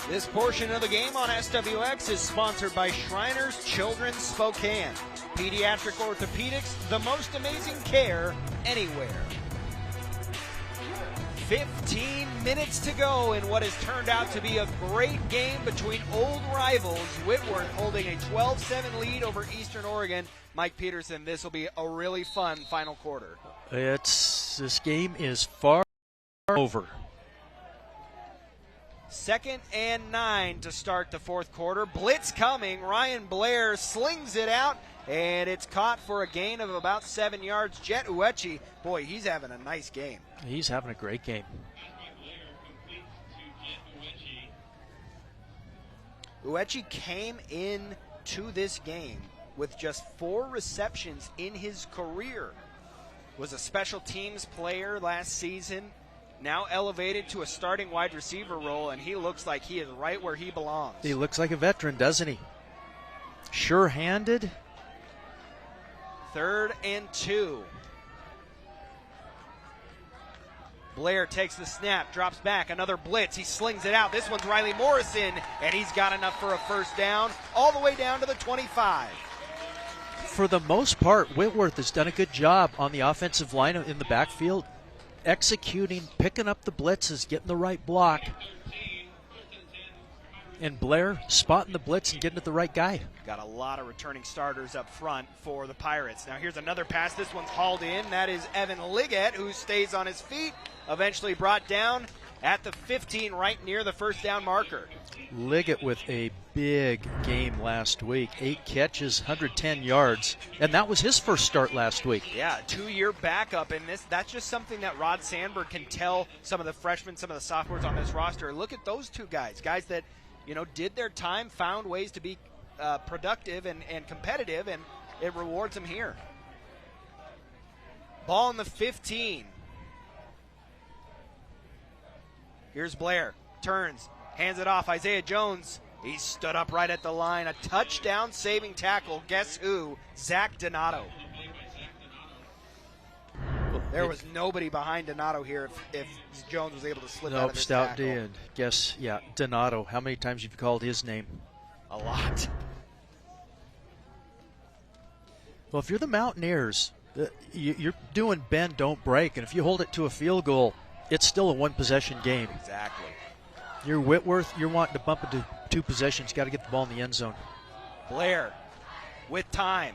This portion of the game on SWX is sponsored by Shriners Children's Spokane. Pediatric orthopedics, the most amazing care anywhere. 15 minutes to go in what has turned out to be a great game between old rivals. Whitworth holding a 12-7 lead over Eastern Oregon. Mike Peterson, this will be a really fun final quarter. This game is far over. 2nd and 9 to start the fourth quarter. Blitz coming. Ryan Blair slings it out, and it's caught for a gain of about 7 yards. Jet Uechi, boy, he's having a nice game. He's having a great game. Uechi came in to this game with just 4 receptions in his career. Was a special teams player last season. Now elevated to a starting wide receiver role, and he looks like he is right where he belongs. He looks like a veteran, doesn't he? Sure-handed. 3rd and 2. Blair takes the snap, drops back, another blitz. He slings it out. This one's Riley Morrison, and he's got enough for a first down, all the way down to the 25. For the most part, Whitworth has done a good job on the offensive line in the backfield, executing, picking up the blitzes, getting the right block. And Blair spotting the blitz and getting at the right guy. Got a lot of returning starters up front for the Pirates. Now here's another pass. This one's hauled in. That is Evan Liggett, who stays on his feet. Eventually brought down at the 15, right near the first down marker. Liggett with a big game last week. 8 catches, 110 yards. And that was his first start last week. Yeah, 2-year backup. And that's just something that Rod Sandberg can tell some of the freshmen, some of the sophomores on this roster. Look at those two guys that, did their time, found ways to be productive and competitive, and it rewards them here. Ball in the 15. Here's Blair, turns, hands it off. Isaiah Jones, he stood up right at the line. A touchdown saving tackle. Guess who? Zach Donato. There was nobody behind Donato here if Jones was able to slip out of his tackle. Nope, stout D. Guess, yeah, Donato. How many times have you called his name? A lot. Well, if you're the Mountaineers, you're doing bend, don't break. And if you hold it to a field goal, it's still a one-possession game. Exactly. You're Whitworth. You're wanting to bump into 2 possessions. Got to get the ball in the end zone. Blair with time.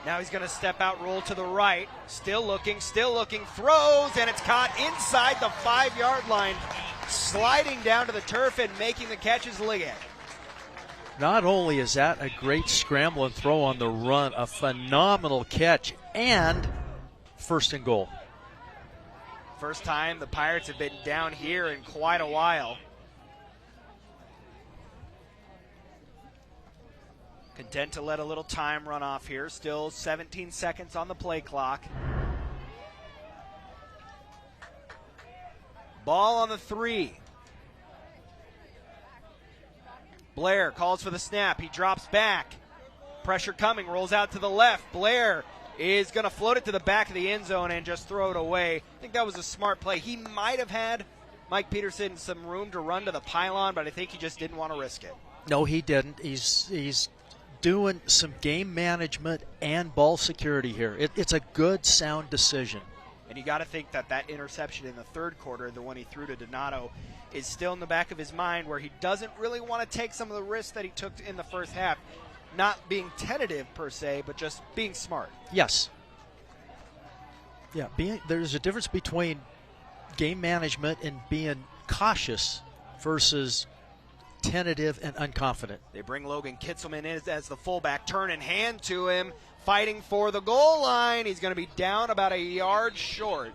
Now he's going to step out, roll to the right. Still looking, throws, and it's caught inside the 5-yard line. Sliding down to the turf and making the catch is Liggett. Not only is that a great scramble and throw on the run, a phenomenal catch, and 1st and goal. First time the Pirates have been down here in quite a while. Content to let a little time run off here. Still 17 seconds on the play clock. Ball on the 3. Blair calls for the snap. He drops back. Pressure coming, rolls out to the left. Blair is going to float it to the back of the end zone and just throw it away. I think that was a smart play. He might have had Mike Peterson some room to run to the pylon, but I think he just didn't want to risk it. No, he didn't. He's doing some game management and ball security here. It's a good, sound decision. And you got to think that interception in the 3rd quarter, the one he threw to Donato, is still in the back of his mind, where he doesn't really want to take some of the risks that he took in the first half. Not being tentative per se, but just being smart. Yes. Yeah, there's a difference between game management and being cautious versus tentative and unconfident. They bring Logan Kitzelman in as the fullback, turn and hand to him, fighting for the goal line. He's going to be down about a yard short.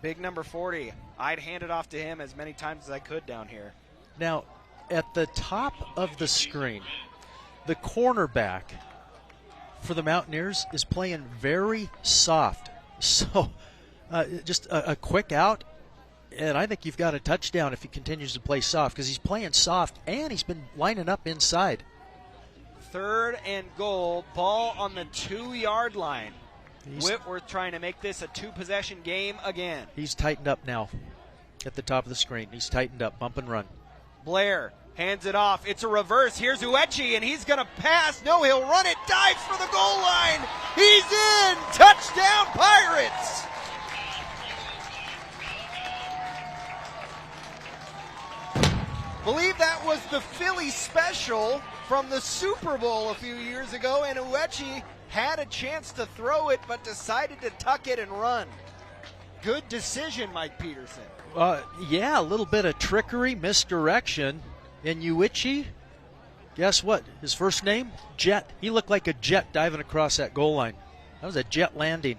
Big number 40. I'd hand it off to him as many times as I could down here. Now, at the top of the screen, the cornerback for the Mountaineers is playing very soft. So just a quick out, and I think you've got a touchdown if he continues to play soft, because he's playing soft and he's been lining up inside. 3rd and goal, ball on the 2-yard line. Whitworth trying to make this a 2-possession game again. He's tightened up now. at the top of the screen. He's tightened up, bump and run. Blair hands it off. It's a reverse. Here's Uechi, and he's going to pass. No, he'll run it. Dives for the goal line. He's in. Touchdown, Pirates. Believe that was the Philly special from the Super Bowl a few years ago, and Uechi had a chance to throw it, but decided to tuck it and run. Good decision, Mike Peterson. Yeah, a little bit of trickery, misdirection. And Uechi, guess what? His first name? Jet. He looked like a jet diving across that goal line. That was a jet landing.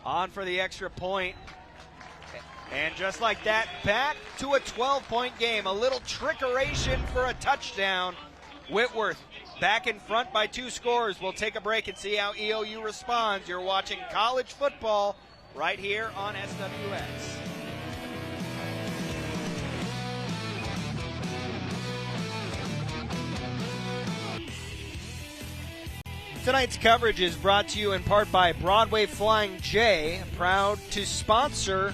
On for the extra point. And just like that, back to a 12-point game. A little trickeration for a touchdown. Whitworth back in front by 2 scores. We'll take a break and see how EOU responds. You're watching college football right here on SWX. Tonight's coverage is brought to you in part by Broadway Flying J, proud to sponsor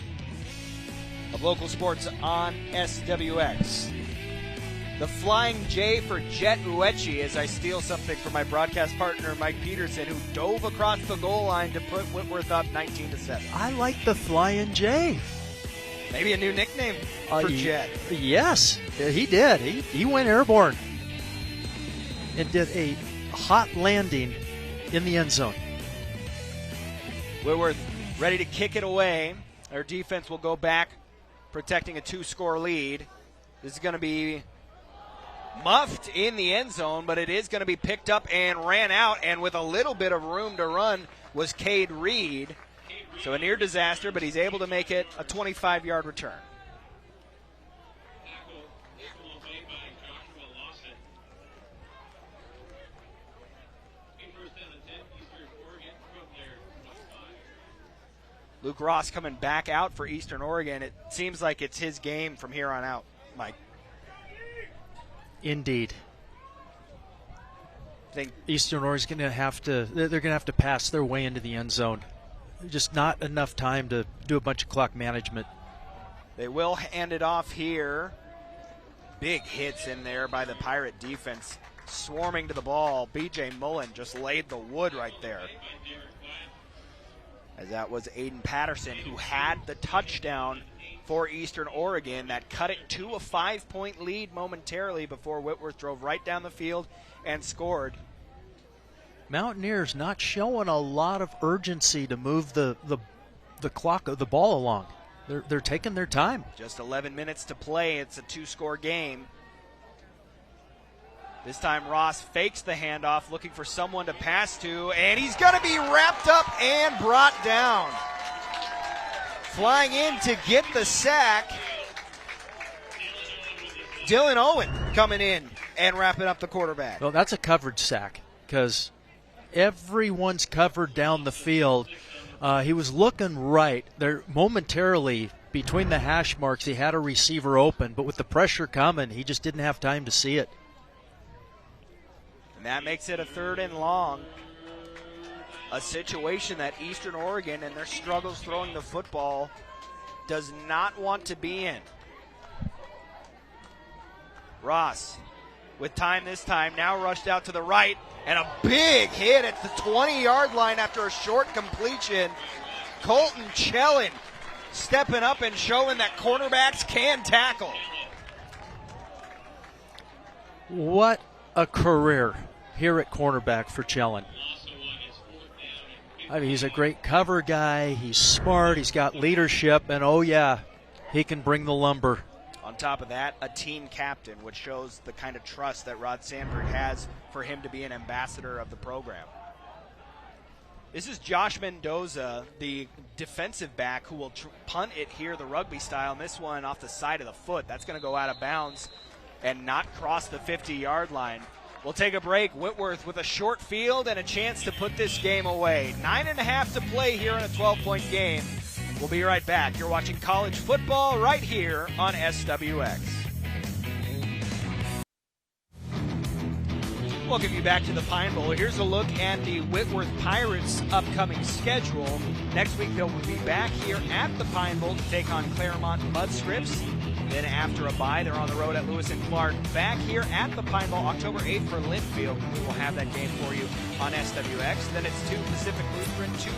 of local sports on SWX. The Flying J for Jet Uechi, as I steal something from my broadcast partner Mike Peterson, who dove across the goal line to put Whitworth up 19-7. I like the Flying J. Maybe a new nickname for Jet. Yes, he did. He went airborne and did a hot landing in the end zone. Whitworth ready to kick it away. Our defense will go back, protecting a 2-score lead. This is going to be muffed in the end zone, but it is going to be picked up and ran out, and with a little bit of room to run was Cade Reed. So a near disaster, but he's able to make it a 25-yard return. Luke Ross coming back out for Eastern Oregon. It seems like it's his game from here on out, Mike. Indeed. I think Eastern Oregon's going to have to, they're going to have to pass their way into the end zone. Just not enough time to do a bunch of clock management. They will hand it off here. Big hits in there by the Pirate defense, swarming to the ball. B.J. Mullen just laid the wood right there. As that was Aiden Patterson, who had the touchdown for Eastern Oregon that cut it to a 5-point lead momentarily before Whitworth drove right down the field and scored. Mountaineers not showing a lot of urgency to move the clock of the ball along. They're taking their time. Just 11 minutes to play. It's a 2-score game. This time Ross fakes the handoff, looking for someone to pass to, and he's going to be wrapped up and brought down. Flying in to get the sack, Dylan Owen coming in and wrapping up the quarterback. Well, that's a coverage sack because everyone's covered down the field. He was looking right there momentarily between the hash marks. He had a receiver open, but with the pressure coming, he just didn't have time to see it. And that makes it a 3rd and long. A situation that Eastern Oregon and their struggles throwing the football does not want to be in. Ross, with time this time, now rushed out to the right, and a big hit at the 20-yard line after a short completion. Colton Chellin stepping up and showing that cornerbacks can tackle. What a career here at cornerback for Chellin. I mean, he's a great cover guy. He's smart. He's got leadership. And, oh, yeah, he can bring the lumber. On top of that, a team captain, which shows the kind of trust that Rod Sandberg has for him to be an ambassador of the program. This is Josh Mendoza, the defensive back, who will punt it here the rugby style. And this one off the side of the foot. That's going to go out of bounds and not cross the 50-yard line. We'll take a break. Whitworth with a short field and a chance to put this game away. 9.5 to play here in a 12-point game. We'll be right back. You're watching college football right here on SWX. Welcome you back to the Pine Bowl. Here's a look at the Whitworth Pirates' upcoming schedule. Next week they'll be back here at the Pine Bowl to take on Claremont Mudscripts. Then after a bye, they're on the road at Lewis and Clark. Back here at the Pine Bowl, October 8th for Linfield. We will have that game for you on SWX. Then it's 2 Pacific Lutheran, 2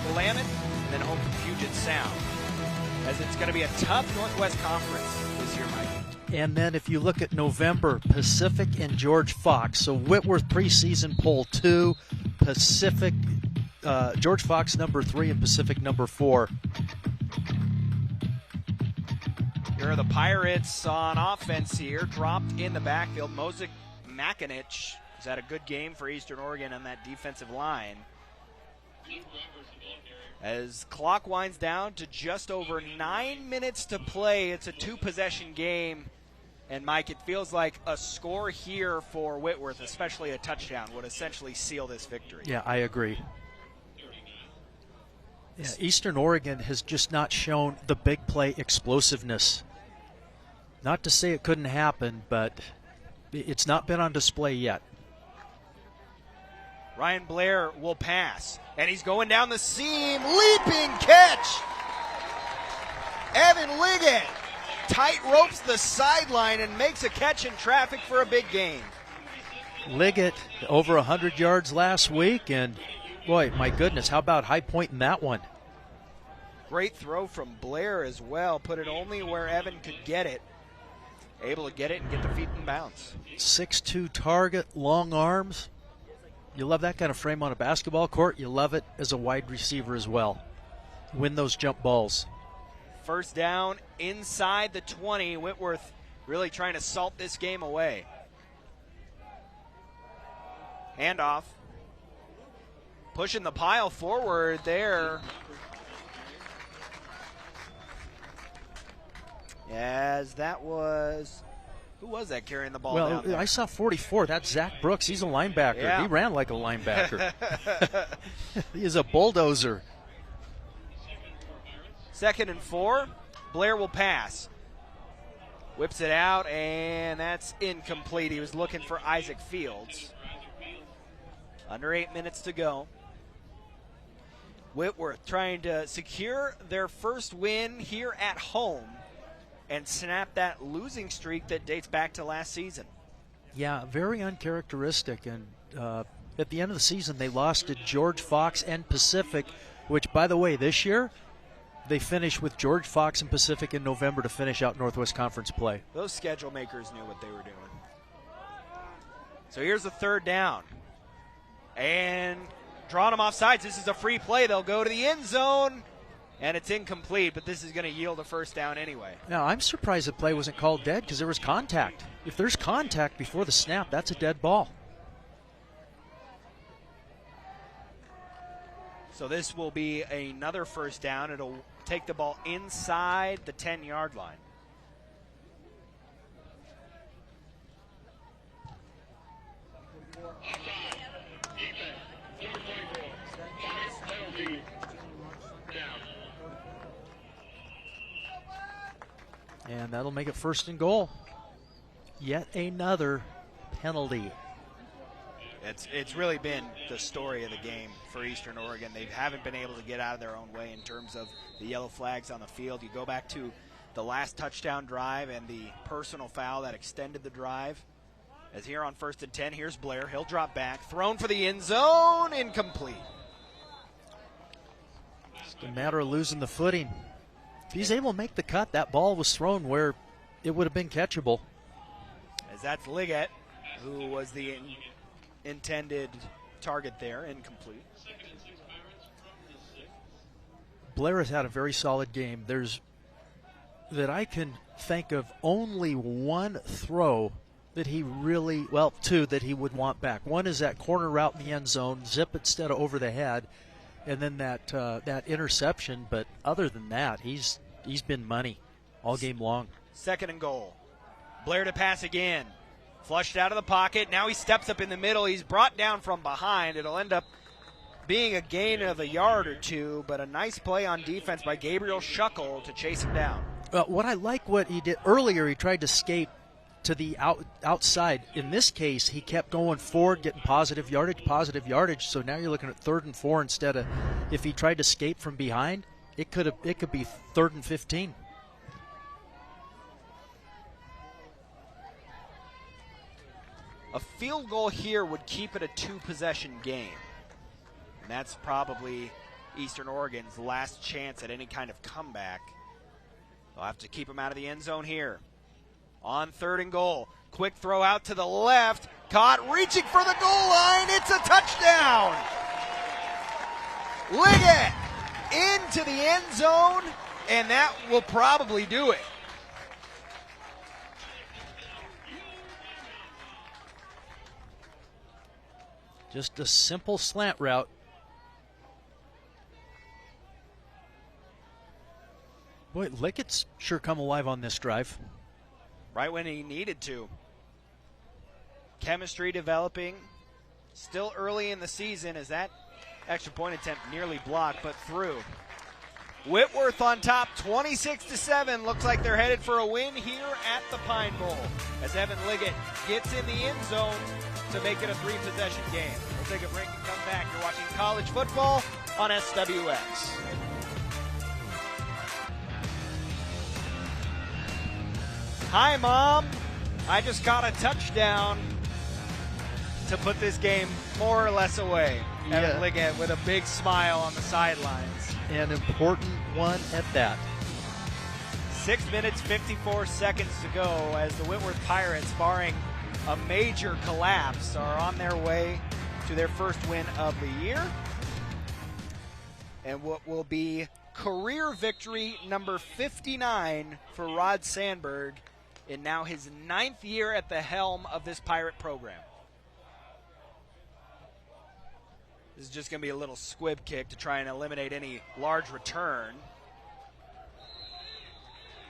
Willamette, and then home for Puget Sound. As it's going to be a tough Northwest Conference this year, Mike. And then if you look at November, Pacific and George Fox. So Whitworth preseason poll 2, Pacific, George Fox number 3, and Pacific number 4. Here are the Pirates on offense here, dropped in the backfield. Mosik Makinich has had a good game for Eastern Oregon on that defensive line. As clock winds down to just over 9 minutes to play, it's a 2-possession game. And, Mike, it feels like a score here for Whitworth, especially a touchdown, would essentially seal this victory. Yeah, I agree. Yeah, Eastern Oregon has just not shown the big play explosiveness. Not to say it couldn't happen, but it's not been on display yet. Ryan Blair will pass, and he's going down the seam, leaping catch. Evan Liggett tight ropes the sideline and makes a catch in traffic for a big gain. Liggett over 100 yards last week, and boy, my goodness, how about high point in that one? Great throw from Blair as well. Put it only where Evan could get it. Able to get it and get the feet in bounds. 6'2" target, long arms. You love that kind of frame on a basketball court. You love it as a wide receiver as well. Win those jump balls. First down inside the 20. Whitworth really trying to salt this game away. Handoff. Pushing the pile forward there. As that was, who was that carrying the ball down there? I saw 44. That's Zach Brooks. He's a linebacker. Yeah. He ran like a linebacker. He is a bulldozer. 2nd and 4. Blair will pass. Whips it out, and that's incomplete. He was looking for Isaac Fields. Under 8 minutes to go. Whitworth trying to secure their first win here at home and snap that losing streak that dates back to last season. Yeah, very uncharacteristic. And at the end of the season, they lost to George Fox and Pacific, which, by the way, this year, they finished with George Fox and Pacific in November to finish out Northwest Conference play. Those schedule makers knew what they were doing. So here's the 3rd down. And drawing them off sides. This is a free play. They'll go to the end zone. And it's incomplete, but this is going to yield a first down anyway. Now, I'm surprised the play wasn't called dead because there was contact. If there's contact before the snap, that's a dead ball. So this will be another first down. It'll take the ball inside the 10-yard line. And that'll make it 1st and goal. Yet another penalty. It's really been the story of the game for Eastern Oregon. They haven't been able to get out of their own way in terms of the yellow flags on the field. You go back to the last touchdown drive and the personal foul that extended the drive. As here on 1st and 10, here's Blair. He'll drop back. Thrown for the end zone. Incomplete. It's a matter of losing the footing. If he's able to make the cut, that ball was thrown where it would have been catchable. As that's Liggett, who was the intended target there, incomplete. Blair has had a very solid game. That I can think of only one throw that he really, well, 2 that he would want back. One is that corner route in the end zone, zip instead of over the head, and then that interception. But other than that, he's been money all game long. 2nd and goal. Blair to pass again. Flushed out of the pocket. Now he steps up in the middle. He's brought down from behind. It'll end up being a gain of a yard or 2, but a nice play on defense by Gabriel Shuckle to chase him down. What I like what he did earlier, he tried to skate to the outside. In this case, he kept going forward, getting positive yardage. So now you're looking at 3rd and 4 instead of, if he tried to escape from behind, it could be 3rd and 15. A field goal here would keep it a 2-possession game. And that's probably Eastern Oregon's last chance at any kind of comeback. They'll have to keep him out of the end zone here. On 3rd and goal. Quick throw out to the left. Caught reaching for the goal line. It's a touchdown. Liggett into the end zone, and that will probably do it. Just a simple slant route. Boy, Liggett's sure come alive on this drive. Right when he needed to. Chemistry developing. Still early in the season as that extra point attempt nearly blocked, but through. Whitworth on top, 26-7. Looks like they're headed for a win here at the Pine Bowl as Evan Liggett gets in the end zone to make it a 3-possession game. We'll take a break and come back. You're watching college football on SWX. Hi, Mom. I just got a touchdown to put this game more or less away. Yeah. Evan Liggett with a big smile on the sidelines. An important one at that. 6 minutes, 54 seconds to go as the Whitworth Pirates, barring a major collapse, are on their way to their first win of the year. And what will be career victory number 59 for Rod Sandberg in now his 9th year at the helm of this Pirate program. This is just going to be a little squib kick to try and eliminate any large return.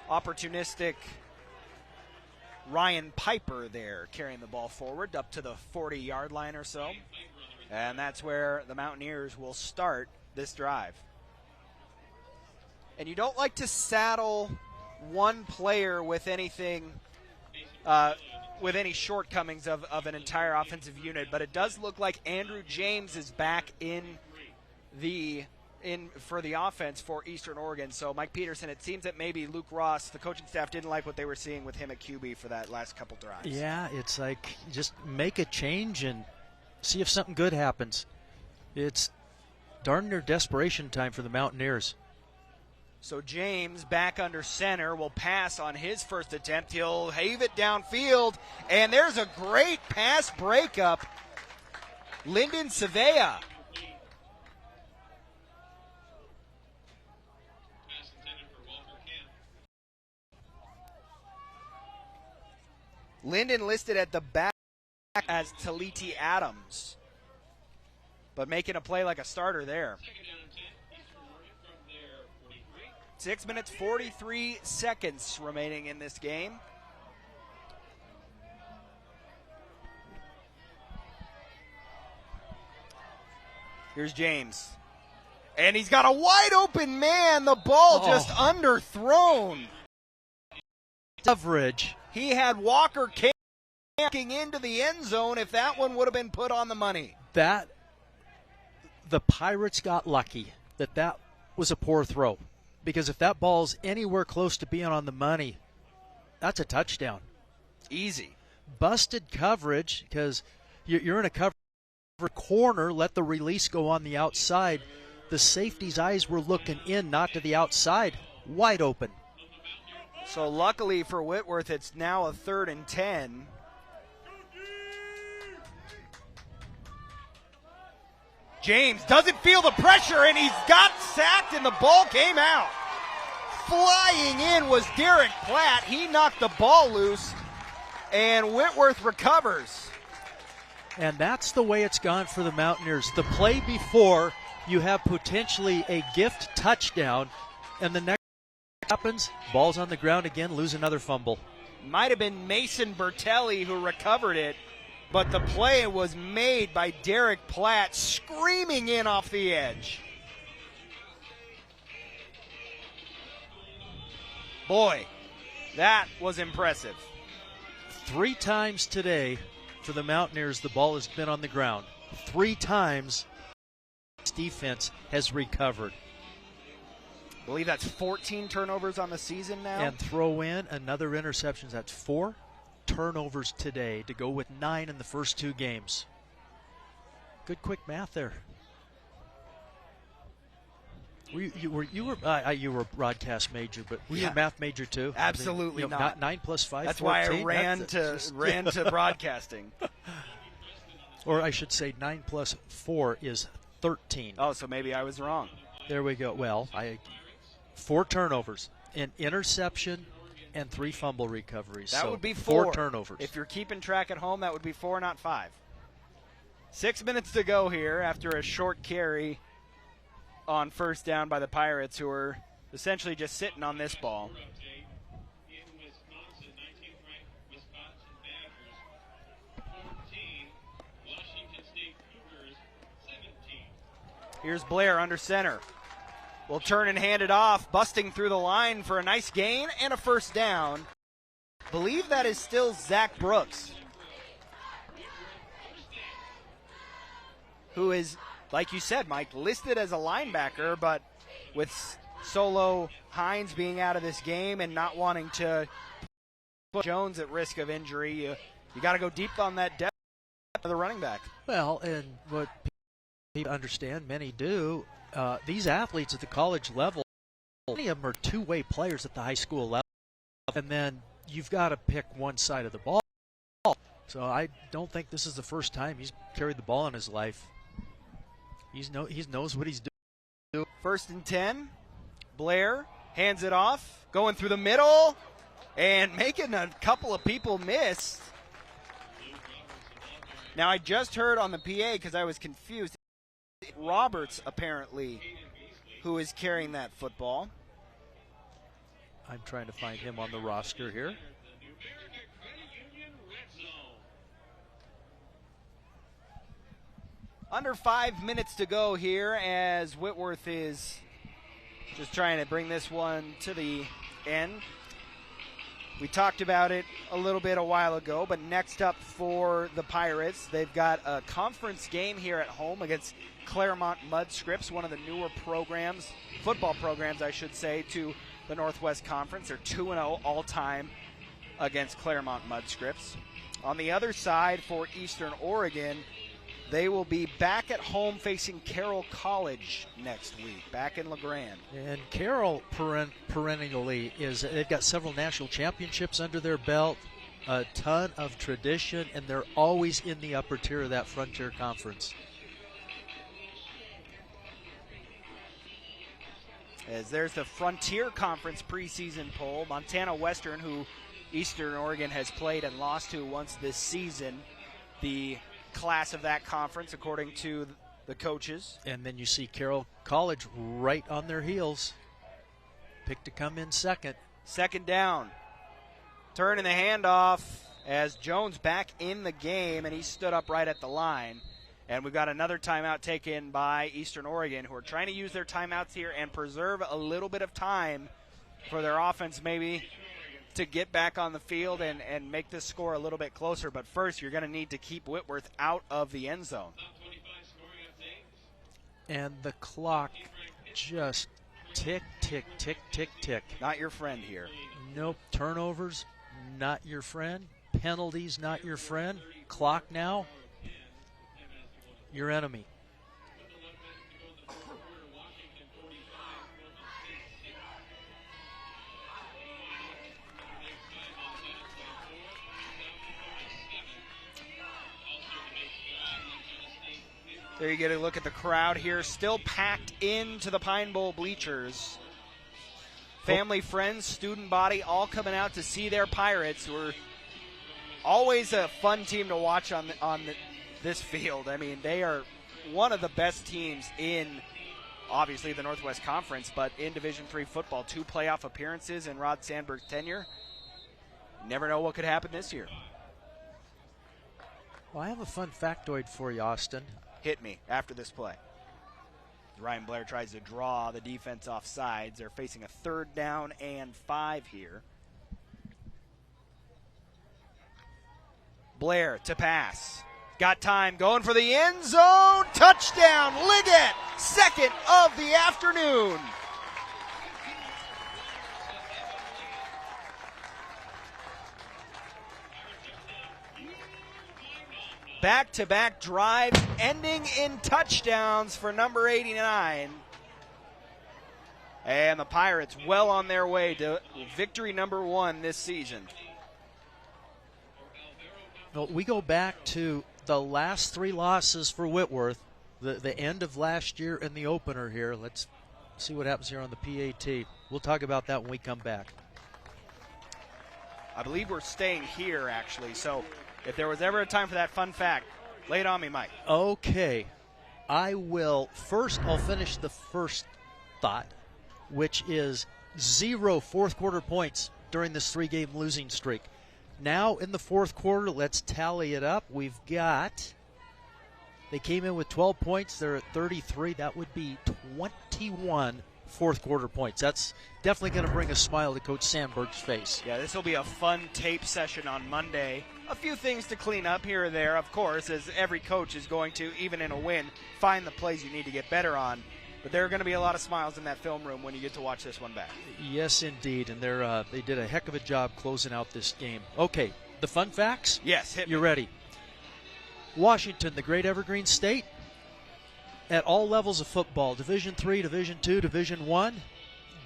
Opportunistic Ryan Piper there carrying the ball forward up to the 40-yard line or so. And that's where the Mountaineers will start this drive. And you don't like to saddle one player with anything, with any shortcomings of an entire offensive unit, but it does look like Andrew James is back for the offense for Eastern Oregon. So Mike Peterson, it seems that maybe Luke Ross, the coaching staff, didn't like what they were seeing with him at QB for that last couple drives. Yeah, it's like just make a change and see if something good happens. It's darn near desperation time for the Mountaineers. So James back under center will pass on his first attempt. He'll have it downfield, and there's a great pass breakup. Lyndon Savea. Lyndon listed at the back as Taliti Adams, but making a play like a starter there. 6 minutes, 43 seconds remaining in this game. Here's James. And he's got a wide open man. The ball just underthrown. Coverage. He had Walker kicking into the end zone if that one would have been put on the money. The Pirates got lucky that was a poor throw. Because if that ball's anywhere close to being on the money, that's a touchdown. Easy. Busted coverage because you're in a cover corner, let the release go on the outside. The safety's eyes were looking in, not to the outside. Wide open. So luckily for Whitworth, it's now a 3rd and 10. James doesn't feel the pressure, and he's got sacked, and the ball came out. Flying in was Derek Platt. He knocked the ball loose, and Whitworth recovers. And that's the way it's gone for the Mountaineers. The play before, you have potentially a gift touchdown, and the next happens, ball's on the ground again, lose another fumble. Might have been Mason Bertelli who recovered it, but the play was made by Derek Platt, screaming in off the edge. Boy, that was impressive. 3 times today for the Mountaineers, the ball has been on the ground. 3 times defense has recovered. I believe that's 14 turnovers on the season now. And throw in another interception. That's 4 turnovers today to go with 9 in the first 2 games. Good quick math there. You were a broadcast major, but were you a math major too? Absolutely not. 9 plus 5. That's 14. why I ran to broadcasting. Or I should say 9 plus 4 is 13. Oh, so maybe I was wrong. There we go. Well, 4 turnovers, an interception, and 3 fumble recoveries. That so would be 4 turnovers. If you're keeping track at home, that would be 4, not 5. 6 minutes to go here after a short carry on first down by the Pirates, who are essentially just sitting on this ball. Here's Blair under center. Will turn and hand it off, busting through the line for a nice gain and a first down. Believe that is still Zach Brooks, who is, like you said, Mike, listed as a linebacker, but with Solo Hines being out of this game and not wanting to put Jones at risk of injury, you got to go deep on that depth of the running back. Well, and what people understand, many do, these athletes at the college level, many of them are two-way players at the high school level, and then you've got to pick one side of the ball. So I don't think this is the first time he's carried the ball in his life. He knows what he's doing. 1st and 10. Blair hands it off, going through the middle, and making a couple of people miss. Now, I just heard on the PA, because I was confused, Roberts, apparently, who is carrying that football. I'm trying to find him on the roster here. Under 5 minutes to go here as Whitworth is just trying to bring this one to the end. We talked about it a little bit a while ago, but next up for the Pirates, they've got a conference game here at home against Claremont Mudscripts, one of the newer programs, football programs, I should say, to the Northwest Conference. They're 2-0 all-time against Claremont Mudscripts. On the other side for Eastern Oregon, they will be back at home facing Carroll College next week, back in LeGrand. And Carroll perennially they've got several national championships under their belt, a ton of tradition, and they're always in the upper tier of that Frontier Conference. As there's the Frontier Conference preseason poll, Montana Western, who Eastern Oregon has played and lost to once this season, the class of that conference according to the coaches. And then you see Carroll College right on their heels, picked to come in second. 2nd down, turning the handoff as Jones back in the game, and he stood up right at the line. And we've got another timeout taken by Eastern Oregon, who are trying to use their timeouts here and preserve a little bit of time for their offense maybe to get back on the field and make this score a little bit closer. But first, you're going to need to keep Whitworth out of the end zone. And the clock just tick, tick, tick, tick, tick. Not your friend here. Nope. Turnovers, not your friend. Penalties, not your friend. Clock now, your enemy. There you get a look at the crowd here, still packed into the Pine Bowl bleachers. Family, friends, student body, all coming out to see their Pirates, who are always a fun team to watch on this field. I mean, they are one of the best teams in, obviously, the Northwest Conference, but in Division III football. 2 playoff appearances in Rod Sandberg's tenure. Never know what could happen this year. Well, I have a fun factoid for you, Austin. Hit me after this play. Ryan Blair tries to draw the defense off sides. They're facing a 3rd down and 5 here. Blair to pass. Got time, going for the end zone. Touchdown, Liggett, second of the afternoon. Back-to-back drives ending in touchdowns for number 89. And the Pirates well on their way to victory number 1 this season. Well, we go back to the last 3 losses for Whitworth, the end of last year and the opener here. Let's see what happens here on the PAT. We'll talk about that when we come back. I believe we're staying here, actually, so if there was ever a time for that fun fact, lay it on me, Mike. Okay. I will. First, I'll finish the first thought, which is 0 fourth quarter points during this 3-game losing streak. Now in the fourth quarter, let's tally it up. We've got, they came in with 12 points. They're at 33. That would be 21 fourth quarter points. That's definitely going to bring a smile to Coach Sandberg's face. Yeah, this will be a fun tape session on Monday. A few things to clean up here or there, of course, as every coach is going to, even in a win, find the plays you need to get better on. But there are going to be a lot of smiles in that film room when you get to watch this one back. Yes, indeed, and they did a heck of a job closing out this game. Okay, the fun facts? Yes, hit me. You're ready. Washington, the great evergreen state, at all levels of football, Division III, Division II, Division I.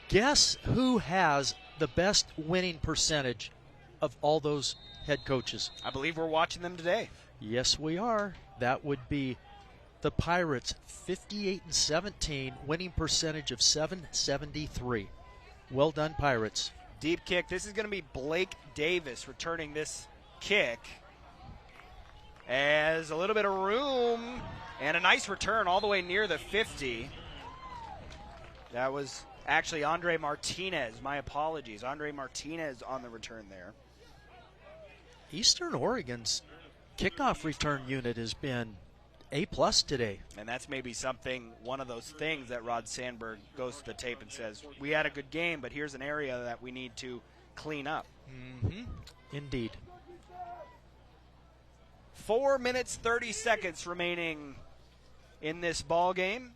Guess who has the best winning percentage of all those head coaches? I believe we're watching them today. Yes, we are. That would be the Pirates, 58-17, winning percentage of 773. Well done, Pirates. Deep kick. This is going to be Blake Davis returning this kick. As a little bit of room and a nice return all the way near the 50. That was actually Andre Martinez. My apologies. Andre Martinez on the return there. Eastern Oregon's kickoff return unit has been A+ today. And that's maybe something, one of those things that Rod Sandberg goes to the tape and says, we had a good game, but here's an area that we need to clean up. Mm-hmm. Indeed. 4 minutes, 30 seconds remaining in this ball game.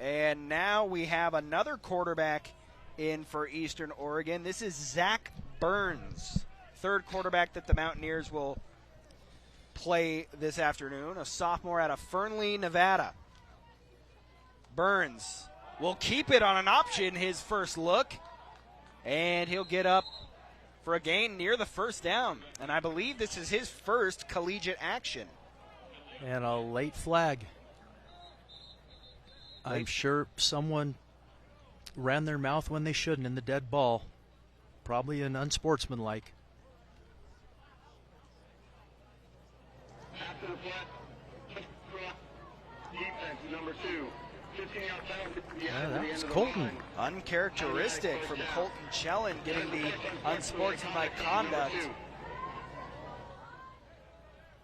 And now we have another quarterback in for Eastern Oregon. This is Zach Burns, third quarterback that the Mountaineers will play this afternoon, a sophomore out of Fernley, Nevada. Burns will keep it on an option his first look, and he'll get up for a gain near the first down. And I believe this is his first collegiate action. And a late flag. I'm sure someone ran their mouth when they shouldn't in the dead ball. Probably an unsportsmanlike. After the flat, defense, number 2. 15 outside. Yeah, that was Colton. Uncharacteristic from Colton Chellen getting the unsportsmanlike conduct.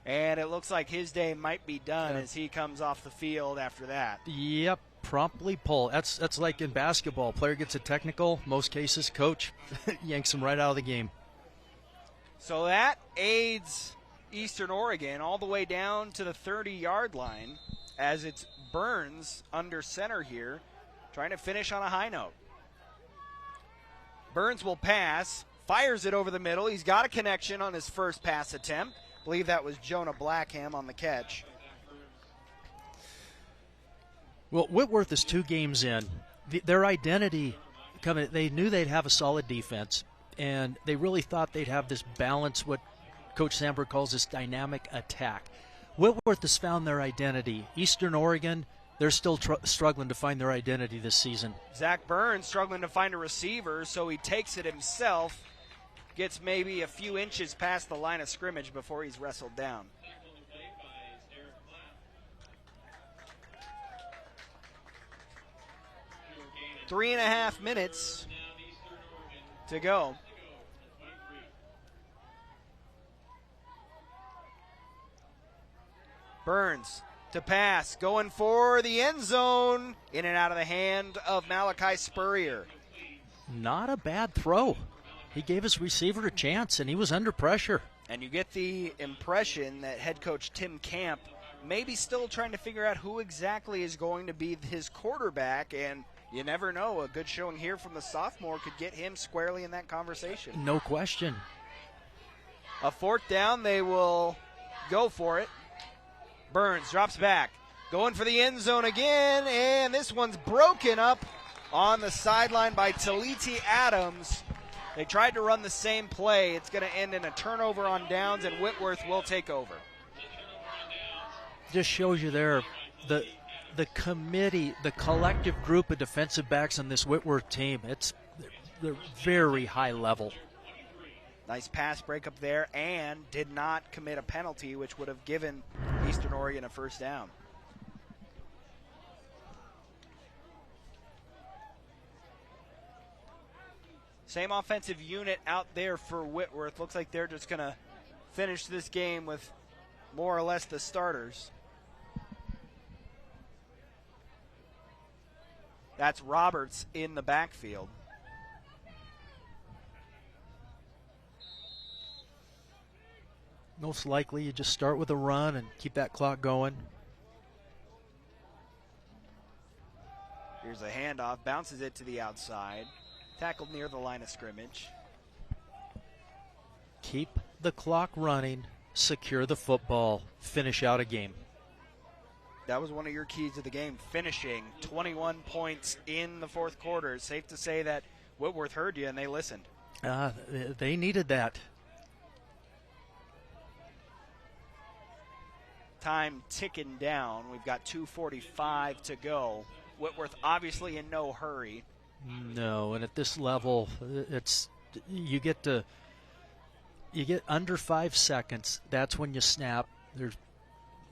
And it looks like his day might be done as he comes off the field after that. Yep, promptly pull. That's like in basketball. Player gets a technical. Most cases, coach yanks him right out of the game. So that aids Eastern Oregon all the way down to the 30-yard line as it's Burns under center here, trying to finish on a high note. Burns will pass, fires it over the middle. He's got a connection on his first pass attempt. I believe that was Jonah Blackham on the catch. Well, Whitworth is 2 games in. Their identity, they knew they'd have a solid defense, and they really thought they'd have this balance, what Coach Sandberg calls this dynamic attack. Whitworth has found their identity. Eastern Oregon, they're still struggling to find their identity this season. Zach Burns struggling to find a receiver, so he takes it himself, gets maybe a few inches past the line of scrimmage before he's wrestled down. Three and a half minutes to go. Burns to pass, going for the end zone, in and out of the hand of Malachi Spurrier. Not a bad throw. He gave his receiver a chance, and he was under pressure. And you get the impression that head coach Tim Camp maybe still trying to figure out who exactly is going to be his quarterback, and you never know. A good showing here from the sophomore could get him squarely in that conversation. No question. A fourth down, they will go for it. Burns drops back, going for the end zone again, and this one's broken up on the sideline by Taliti Adams. They tried to run the same play. It's going to end in a turnover on downs, and Whitworth will take over. Just shows you there the committee, the collective group of defensive backs on this Whitworth team. They're very high level. Nice pass breakup there, and did not commit a penalty, which would have given Eastern Oregon a first down. Same offensive unit out there for Whitworth. Looks like they're just going to finish this game with more or less the starters. That's Roberts in the backfield. Most likely you just start with a run and keep that clock going. Here's a handoff, bounces it to the outside. Tackled near the line of scrimmage. Keep the clock running, secure the football, finish out a game. That was one of your keys to the game, finishing 21 points in the fourth quarter. It's safe to say that Whitworth heard you and they listened. They needed that. Time ticking down. We've got 2:45 to go. Whitworth obviously in no hurry. No, and at this level, you get under 5 seconds. That's when you snap.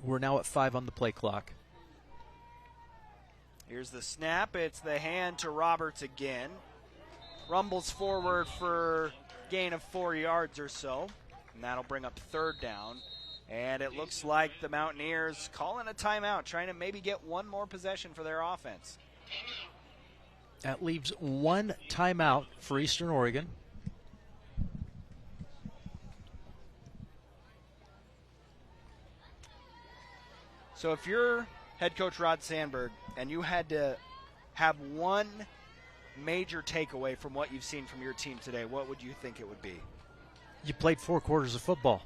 We're now at 5 on the play clock. Here's the snap. It's the hand to Roberts again. Rumbles forward for gain of 4 yards or so, and that'll bring up third down. And it looks like the Mountaineers calling a timeout, trying to maybe get one more possession for their offense. That leaves one timeout for Eastern Oregon. So if you're head coach Rod Sandberg and you had to have one major takeaway from what you've seen from your team today, what would you think it would be? You played 4 quarters of football.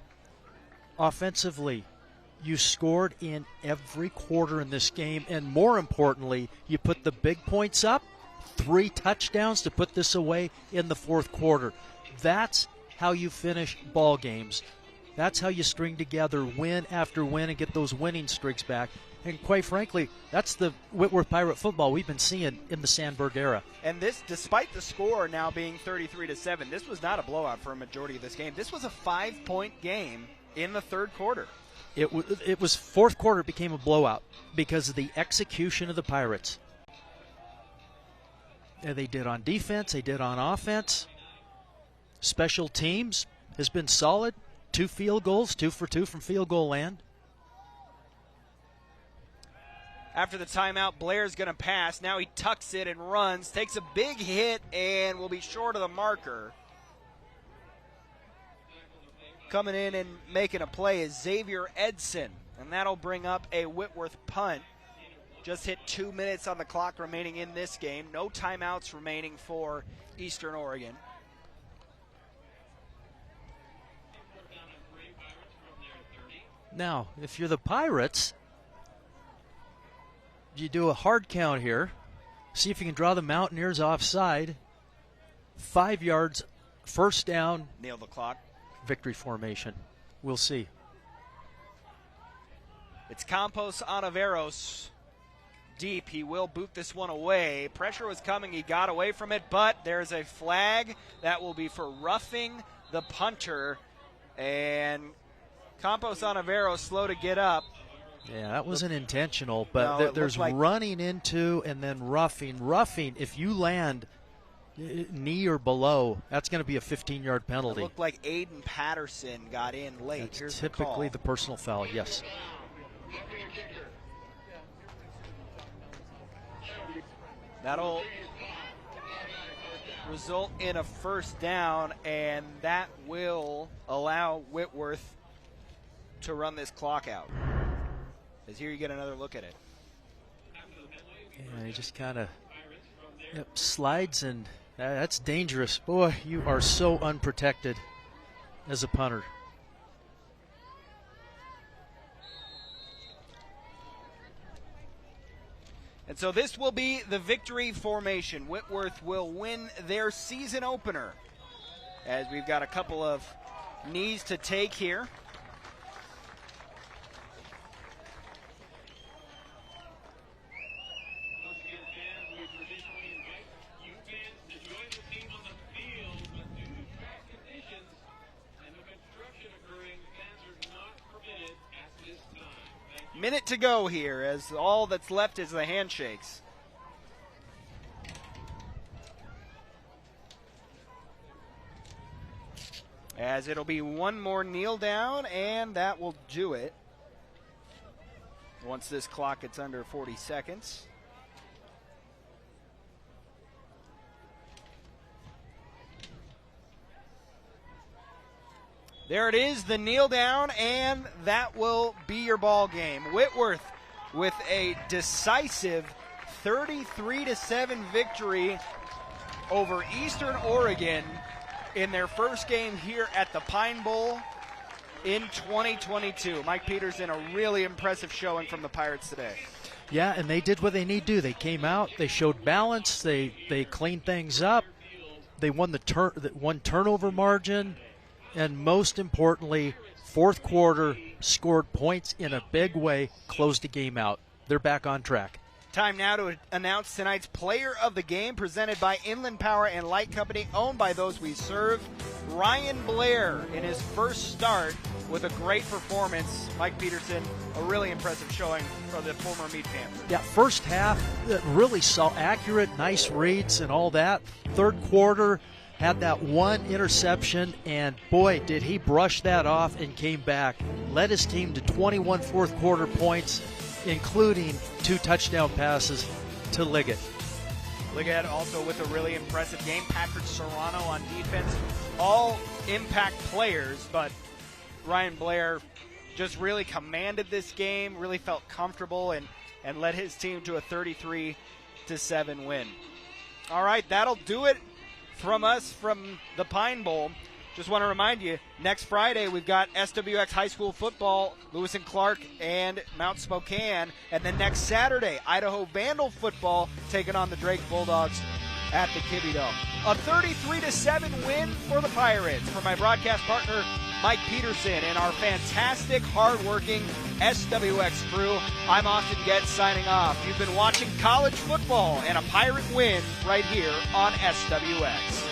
Offensively, you scored in every quarter in this game, and more importantly, you put the big points up, 3 touchdowns to put this away in the fourth quarter. That's how you finish ball games. That's how you string together win after win and get those winning streaks back. And quite frankly, that's the Whitworth Pirate football we've been seeing in the Sandberg era. And this, despite the score now being 33-7, this was not a blowout for a majority of this game. This was a 5-point game in the third quarter. It was fourth quarter became a blowout because of the execution of the Pirates. And they did on defense, they did on offense. Special teams has been solid. 2 field goals, 2 for 2 from field goal land. After the timeout, Blair's going to pass. Now he tucks it and runs, takes a big hit, and will be short of the marker. Coming in and making a play is Xavier Edson, and that'll bring up a Whitworth punt. Just hit 2 minutes on the clock remaining in this game. No timeouts remaining for Eastern Oregon. Now, if you're the Pirates, you do a hard count here. See if you can draw the Mountaineers offside. 5 yards, first down. Nail the clock. Victory formation. We'll see. It's Campos Onaveros. Deep. He will boot this one away. Pressure was coming. He got away from it, but there's a flag that will be for roughing the punter. And Campos Onaveros slow to get up. Yeah, that wasn't intentional, but No, there's like running into and then roughing. Roughing, if you land knee or below, that's going to be a 15-yard penalty. It looked like Aiden Peterson got in late. That's Here's typically the the personal foul, yes. result in a first down, and that will allow Whitworth to run this clock out. As here you get another look at it. Yeah, he just kind of slides, and that's dangerous. Boy, you are so unprotected as a punter. And so this will be the victory formation. Whitworth will win their season opener, as we've got a couple of knees to take here. Minute to go here, as all that's left is the handshakes. As it'll be one more kneel down, and that will do it once this clock gets under 40 seconds. There it is, the kneel down, and that will be your ball game. Whitworth with a decisive 33-7 victory over Eastern Oregon in their first game here at the Pine Bowl in 2022. Mike Peterson, a really impressive showing from the Pirates today. Yeah, and they did what they need to do. They came out, they showed balance, they cleaned things up, they won the one turnover margin. And most importantly, fourth quarter, scored points in a big way, closed the game out. They're back on track. Time now to announce tonight's player of the game, presented by Inland Power and Light Company, owned by those we serve. Ryan Blair in his first start with a great performance. Mike Peterson, a really impressive showing for the former Meade Panther. Yeah, first half, really saw accurate, nice reads and all that. Third quarter, had that one interception, and boy, did he brush that off and came back. Led his team to 21 fourth quarter points, including 2 touchdown passes to Liggett. Liggett also with a really impressive game. Patrick Serrano on defense. All impact players, but Ryan Blair just really commanded this game, really felt comfortable, and led his team to a 33-7 win. All right, that'll do it from us from the Pine Bowl. Just want to remind you, next Friday we've got SWX High School football, Lewis and Clark and Mount Spokane. And then next Saturday, Idaho Vandal football taking on the Drake Bulldogs at the Kibbe Dome. A 33-7 win for the Pirates. For my broadcast partner, Mike Peterson, and our fantastic, hardworking SWX crew, I'm Austin Getz signing off. You've been watching college football and a Pirate win right here on SWX.